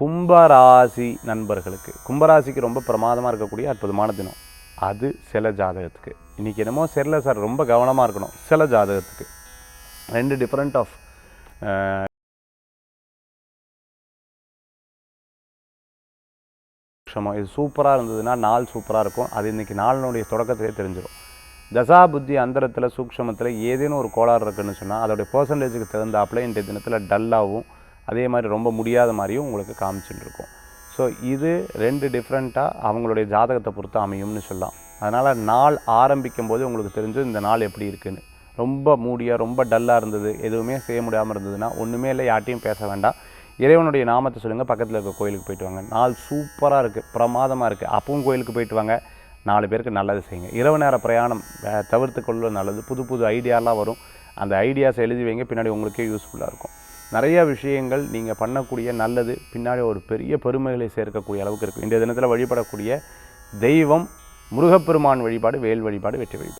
கும்பராசி நண்பர்களுக்கு, கும்பராசிக்கு ரொம்ப பிரமாதமாக இருக்கக்கூடிய அற்புதமான தினம். அது சில ஜாதகத்துக்கு இன்றைக்கி என்னமோ சரியில்லை சார், ரொம்ப கவனமாக இருக்கணும். சில ஜாதகத்துக்கு 2 டிஃப்ரெண்ட் ஆஃப் இது சூப்பராக இருந்ததுன்னா நாள் சூப்பராக இருக்கும். அது இன்றைக்கி நாளினுடைய தொடக்கத்திலே தெரிஞ்சிடும். தசா புத்தி அந்தரத்தில் சூக்ஷமத்தில் ஏதேனும் ஒரு கோளாறு இருக்குதுன்னு சொன்னால் அதோடைய பர்சன்டேஜுக்கு தகுந்தாப்பில் இன்றைய தினத்தில் டல்லாகவும் அதே மாதிரி ரொம்ப முடியாத மாதிரியும் உங்களுக்கு காமிச்சுட்டு இருக்கும். ஸோ இது 2 டிஃப்ரெண்ட்டாக அவங்களுடைய ஜாதகத்தை பொறுத்து அமையும்னு சொல்லலாம். அதனால் நாள் ஆரம்பிக்கும் போது உங்களுக்கு தெரிஞ்சு இந்த நாள் எப்படி இருக்குதுன்னு. ரொம்ப மூடியாக ரொம்ப டல்லாக இருந்தது, எதுவுமே செய்ய முடியாமல் இருந்ததுன்னா ஒன்றுமே இல்லை, யார்ட்டையும் பேச வேண்டாம், இறைவனுடைய நாமத்தை சொல்லுங்கள், பக்கத்தில் இருக்க கோயிலுக்கு போயிட்டு வாங்க. நாள் சூப்பராக இருக்குது, பிரமாதமாக இருக்குது, அப்பவும் கோயிலுக்கு போயிட்டு வாங்க. 4 பேருக்கு நல்லது செய்யுங்க. இரவு நேர பிரயாணம் தவிர்த்து கொள்ள நல்லது. புது புது ஐடியாலாம் வரும், அந்த ஐடியாஸ் எழுதி வைங்க, பின்னாடி உங்களுக்கே யூஸ்ஃபுல்லாக இருக்கும். நிறைய விஷயங்கள் நீங்கள் பண்ணக்கூடிய நல்லது பின்னாடி ஒரு பெரிய பெருமைகளை சேர்க்கக்கூடிய அளவுக்கு இருக்குது. இன்றைய தினத்தில் வழிபடக்கூடிய தெய்வம் முருகப்பெருமான் வழிபாடு, வேல் வழிபாடு, வெற்றி வழிபாடு.